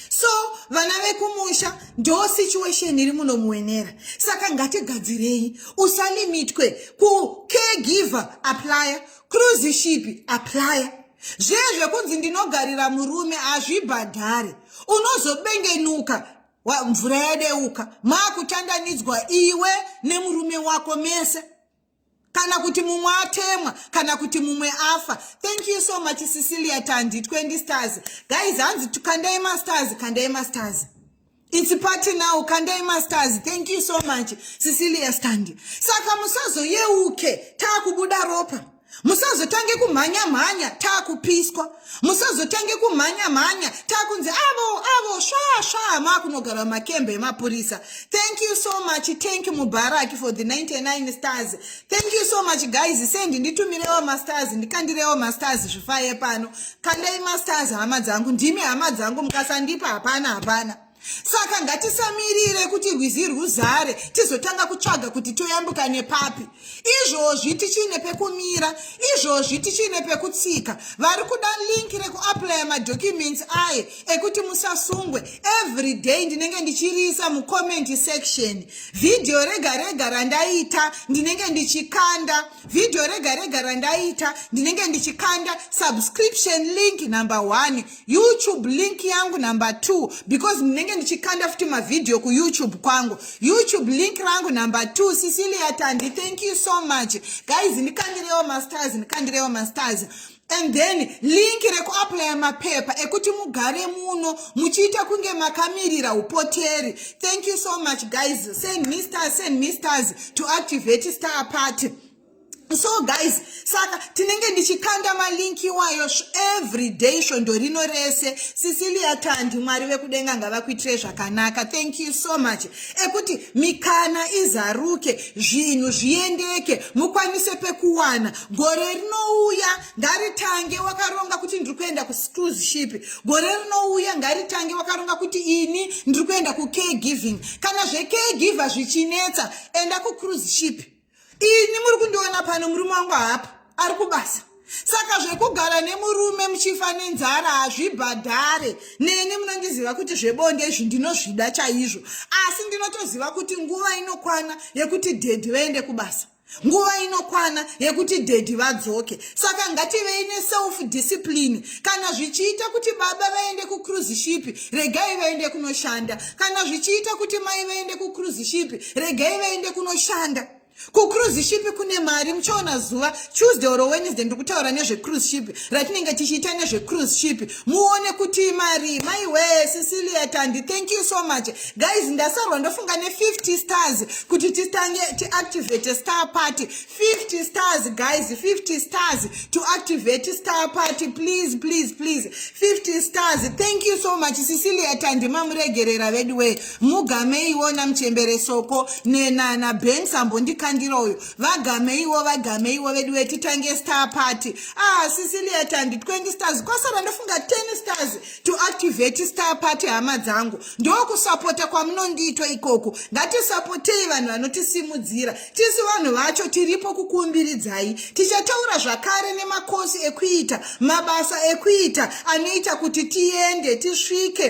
A: So vana vekumusha ndo situation iri munomuenera. Saka ngatigadzirei usalimitwe ku caregiver apply, cruise ship apply. Zvezve kunzi ndinogarira murume azvibhadhare. Unozobengenuka mvura yadeuka makutandanidzwa iwe nemurume wako mese. Kana kuti mumwe atemwa, kana kuti mumwe afa. Thank you so much Cecilia Tandi, 20 stars. Guys, hanzi tukandai masters. It's party now, kandai masters. Thank you so much Cecilia Tandi. Saka musazo yeuke takubuda ropa. Musazo tange kumanya takupiswa. Musazo tange kumanya takunze avo shwa makunogara makembe mapurisa. Thank you so much. Thank you Mubarak for the 99 stars. Thank you so much guys. Send nditumirewo masters, ndikandirewo masters zvifaye pano. Kandai masters hama dzangu, ndimi hama dzangu, mukasandipa hapana. Saka ngatisamirire kuti rwizi rwuzare tizotanga kutsvaga kuti toyambuka nepapi. Izvozvi tichine pekumira, izvozvi tichine pekutsika. Vari kuda link rekuapply madocuments aye ekuti musasungwe. Every day ndinenge ndichirisa mucomment section. Video rega randaita ndinenge ndichikanda. Video rega randaita ndinenge ndichikanda. Subscription link number 1, YouTube link yangu number 2, because ndinenge ndichikanda futi mavideo ku YouTube kwangu. YouTube link rangu number 2 Cecilia Tandi. Thank you so much guys. Nikandirewo masters. And then link rekuapply mapepa ekuti mugare muno muchiita kunge makamirira upoteri. Thank you so much guys. Send me stars to activate star party. So guys, saka tinenge ndichikanda malinki wayo every day shondorino rese. Cecilia Tandi, Mwari vekudenga ngavakuitire zvakanaka. Thank you so much. Ekuti mikana izaruke, zvinhu zviendeke, mukwanise pekuwana. Gore rinouya ngaritange wakaronga kuti ndikuenda ku cruise ship. Gore rinouya ngaritange wakaronga kuti ini ndikuenda ku caregiving. Kana zve caregiver zvichinetsa, enda ku cruise ship. Ini muri kundiona pano murume wangu hapa ari kubasa. Saka zvekugara nemurume muchifa nenzara hazvibhadhare. Neni munondiziva kuti zvebonde izvi ndinozvida chaizvo. Asi ndinotoziva kuti nguva inokwana yekuti dhedhi vaende kubasa. Nguva inokwana yekuti dhedhi vadzoke. Saka ngativei self discipline. Kana zvichiita kuti baba vaende ku cruise ship, regai vaende kunoshanda. Kana zvichiita kuti mai vaende ku cruise ship, regai vaende kunoshanda. Ku cruise ship kune mari. Muchaona zuva Tuesday or Wednesday ndikutaura nezve cruise ship ratinenge tichiita nezve cruise ship. Muone kuti mari. Maiwe Cecilia Tandi, thank you so much guys. Ndasarwa ndofunga ne 50 stars kuti tistange activate star party. 50 stars guys, 50 stars to activate star party. Please 50 stars. Thank you so much Cecilia Tandi. Mamuregerera vedwe mugameiwona Muchembere Soko nenana Ben Sambo kandiroyo vagameiwo vedwe titange star party. Cecilia Tandi, 20 stars. Kwasara ndofunga 10 stars to activate star party hama dzangu. Ndokusapota kwamunondiitwa ikoko. Ngatisapotei vanhu vanotisimudzira. Tisi vanhu vacho tiripo kukumbiridzai. Tichataura zvakare nemakosi ekuita, mabasa ekuita anoita kuti tiende tisvike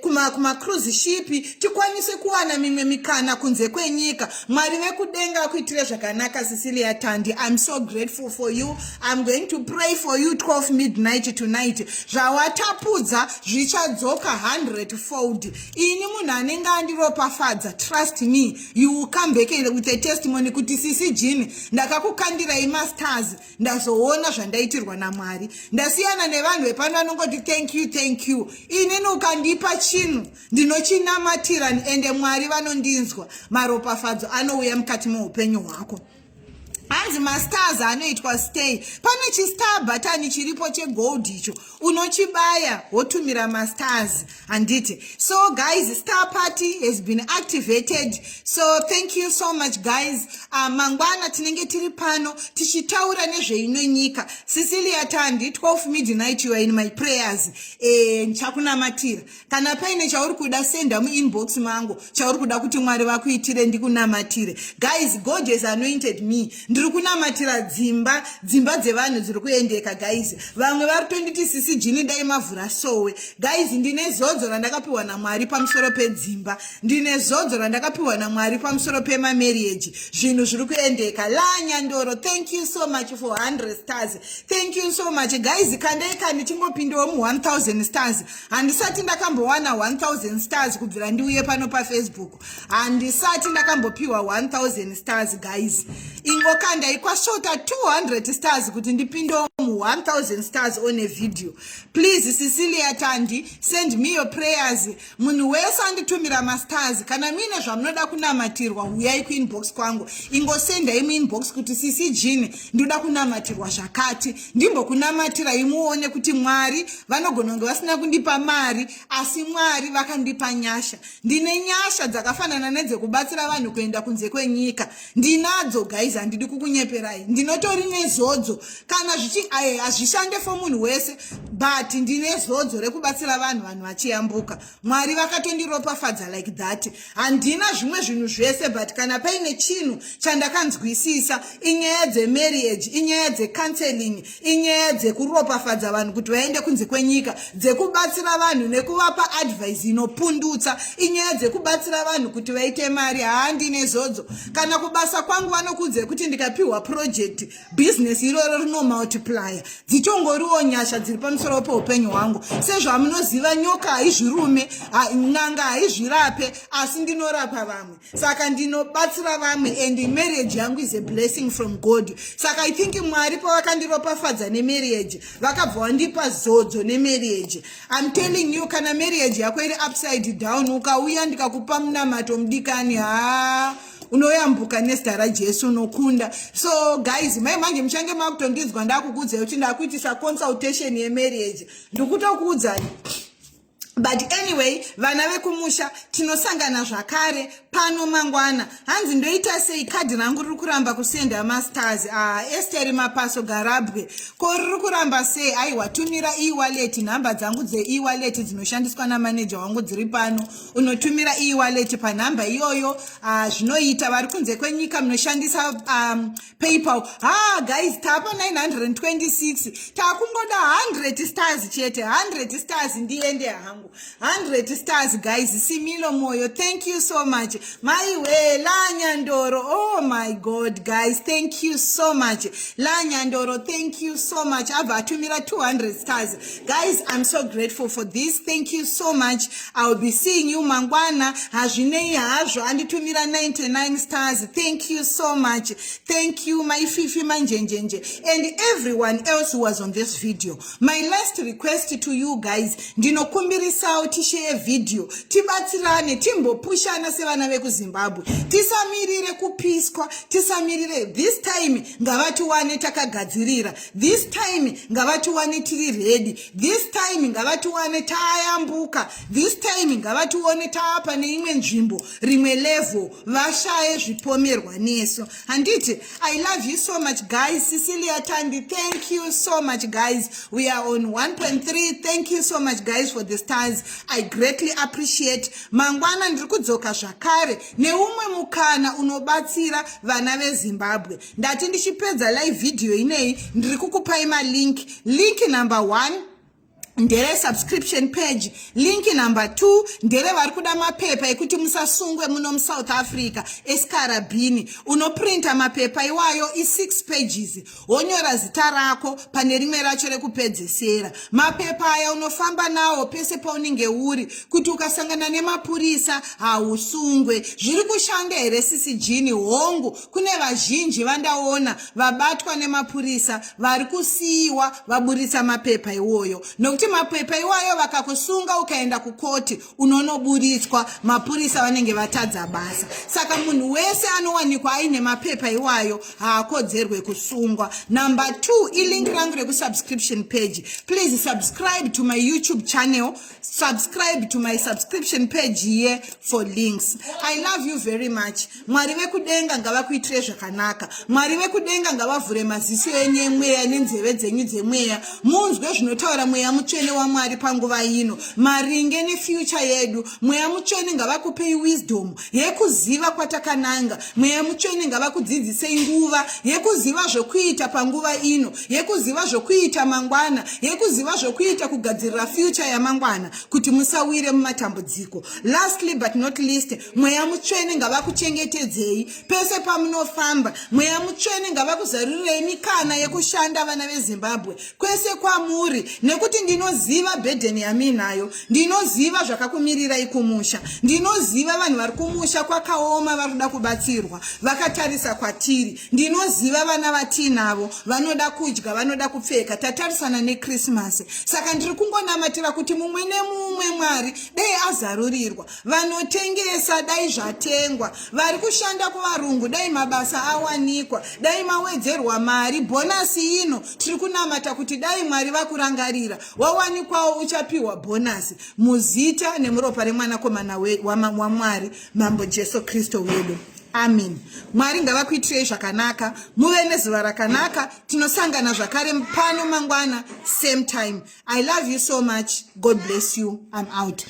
A: kuma cruise ship, tikwanise kuwana mimwe mikana kunze kwenyika. Mwari vekudenga akuitire zvakanaka Cecilia Tandi. I'm so grateful for you. I'm going to pray for you 12 midnight tonight. Zvawatapudza zvichadzoka 100-fold. Ini munhu anenge andiropafadza, trust me, you will come back with a testimony kuti sisi Jini ndakakukandirai masters ndazoona zvandaitirwa naMwari. Ndasiyana nevanhu vepano vanongoti thank you. Inini ukandipa chinhu ndinochinamatira ende Mwari vanondinzwa. Maropafadzo anouya mukati muupenyu hwako. Hanzi masters anoitwa stay. Pane chistar button chiripo chegold icho. Unochibaya wotumira masters handiti. So guys, star party has been activated. So thank you so much guys. Mangwana tinenge tiri pano tichitaura nezveinyika. Cecilia Tandi 12 midnight you are in my prayers. Nchakunamatira. Kana paine chauri kuda senda mu inbox mangu. Chauri kuda kuti Mwari vakuitire ndikunamatire. Guys, God has anointed me. Ndiri kunamatira dzimba dzevanhu dziri kuendeka guys. Vamwe vari tonditi sisi Jini dai mavhura sowe. Guys, ndine zodzo randakapiwa naMwari pamusoro pedzimba. Ndine zodzo randakapiwa naMwari pamusoro pemamarriage. Zvinhu zviri kuendeka. Lanyandoro, thank you so much for 100 stars. Thank you so much guys. Kandaika ndichingopindawo mu 1000 stars. Handisati ndakambowana 1000 stars kubvira ndiuye pano paFacebook. Handisati ndakambopiwa 1000 stars guys. Ingokanda ikwashota 200 stars kuti ndipindawo mu 1000 stars on a video. Please Cecilia Tandi, send me your prayers. Munhu wese anditumira masters. Kana mine zvamunoda kunamatirwa uyai kuinbox kwangu. Ingosenda imu inbox kuti sisi Jini ndoda kunamatirwa zvakati. Ndimbo kunamatira imuone kuti Mwari vanogona kunge vasina kundipa mari asi Mwari vakandipa nyasha. Ndine nyasha dzakafanana nedzekubatsira vanhu kuenda kunze kwenyika. Ndinadzo guys, handidi kukunyeperai. Ndinotori nezodzo. Kana hazvishande for munhu wese, but ndine zodzo rekubatsira vanhu vachiyambuka. Mwari vakatondiropafadza like that. Handina zvimwe zvinhu zvese, but kana paine chinhu chandakanzwisisa, inyaya dzemarriage, inyaya dzecounseling, inyaya dzekuropafadza vanhu kuti vaende kunze kwenyika, dzekubatsira vanhu nekuvapa advice inopundutsa, inyaya dzekubatsira vanhu kuti vaite mari, handine zodzo. Kana kubasa kwangu vanokudze kuti ndikapiwa project, business iroro rinomultiplier. Dzichongoriwo nyasha dziri pamusoro peupenyu hwangu. Sezvamunoziva nyoka haizvirume, n'anga haizvirape, asi ndinorapa vamwe. Saka ndinobatsira vamwe, and marriage yangu is a blessing from God. Saka I think Mwari pavakandiropafadza nemarriage, vakabva vandipa zodzo nemarriage. I'm telling you, kana marriage yako iri upside down, ukauya ndikakupa munamato mudikani, unoyambuka nezita raJesu unokunda. So guys, manje mchange makutondidzwa ndakukudzai kuti ndakuitisa consultation yemarriage. Ndikutokuudzai. But anyway, vana vekumusha tinosangana zvakare pano mangwana. Hanzi ndoita sei kadhi rangu riri kuramba kusenda masters. Esther Mapaso Garabwe. Ko riri kuramba sei? Aiwa, tumira e-wallet, namba dzangu dze-e-wallet dzinoshandiswa namanager wangu dziri pano. Unotumira e-wallet panamba iyoyo. Zvinoita vari kunze kwenyika munoshandisa PayPal. Guys, tapa 926. Takungoda 100 stars chete. 100 stars ndiende hangu. 100 stars guys. Similo moyo, thank you so much. Maiwe Lanyandoro, oh my God guys, thank you so much. Lanyandoro, thank you so much. Abatumira 200 stars guys. I'm so grateful for this. Thank you so much. I will be seeing you mangwana. Hazvinei hazvo anditumira 99 stars. Thank you so much. Thank you my Fifi Manjenjenje and everyone else who was on this video. My last request to you guys, ndinokumbirisa tishare video, tibatsirane, timbopushana sevana vekuZimbabwe. Tisamirire kupiswa, tisamirire. This time ngavatiwane takagadzirira. This time ngavatiwane tiri ready. This time ngavatiwane tayambuka. This time ngavatiwane taapa neimwe nzvimbo, rimwe level, vashaye zvipomerwa neso. Handiti, I love you so much guys. Cecilia Tandi, thank you so much guys. We are on 1.3. Thank you so much guys for the stars. I greatly appreciate. Mangwana ndiri kudzoka zvakare neumwe mukana unobatsira vana veZimbabwe. Ndati ndichipedza live video inei ndiri kukupai malink. Link number 1, ndere subscription page. Link number 2 ndere vari kuda mapepa ekuti musasungwe muno muSouth Africa esikarabhini. Unoprinta mapepa iwayo i6 pages, wonyora zita rako pane rimwe racho rekupedzesera. Mapepa aya unofamba nawo pese paunenge uri, kuti ukasangana nemapurisa hausungwe. Zviri kushanda here CCG? Hongu kune vazhinji vandaona vabatwa nemapurisa vari kusiyiwa vaburitsa mapepa iwoyo, nokuti mapepa iwayo vakakusunga ukaenda kukoti unonoburitswa, mapurisa vanenge vatadza basa. Saka munhu wese anowanikwa aine mapepa iwayo haakodzerwe kusungwa. Number 2 ilink rangu rekusubscription page. Please subscribe to my YouTube channel, subscribe to my subscription page here for links. I love you very much. Mwari vekudenga ngavakuitire zvakanaka. Mwari vekudenga ngavavhure maziso enyu emweya nenzeve dzenyu dzemweya, munzwe zvinotaura mweya mutsvene waMwari panguva ino maringe nefuture yedu. Mweya mutsvene ngavakupei wisdom yekuziva kwatakananga. Mweya mutsvene ngavakudzidzisei nguva yekuziva zvekuita panguva ino, yekuziva zvekuita mangwana, yekuziva zvekuita kugadzirira future yamangwana, kuti musawire mumatambudziko. Lastly but not least, mweya mutsvene ngavakuchengetedzei pese pamunofamba. Mweya mutsvene ngavakuzarurirei mikana yekushanda vana veZimbabwe kwese kwamuri, nekuti ndinoziva bhedheni yaminayo, ndinoziva zvakakumirirai kumusha, ndinoziva vanhu vari kumusha kwakaoma vari kuda kubatsirwa vakatarisa kwatiri, ndinoziva vana vatinavo vanoda kudya vanoda kupfeka, tatarisana neKrismasi. Saka ndiri kungonamatira kuti mumwe nemumwe Mwari dai azarurirwa, vanotengesa dai zvatengwa, vari kushanda kuvarungu dai mabasa awanikwa, dai mawedzerwa mari, bonasi ino tiri kunamata kuti dai Mwari vakurangarira, wawanikwawo uchapiwa bonasi muzita nemuropa remwanakomana waMwari Mambo Jesu Kristo wedu. Amen. Mwari ngavakuitirei zvakanaka, muve nezuva rakanaka. Tinosangana zvakare pano mangwana same time. I love you so much. God bless you. I'm out.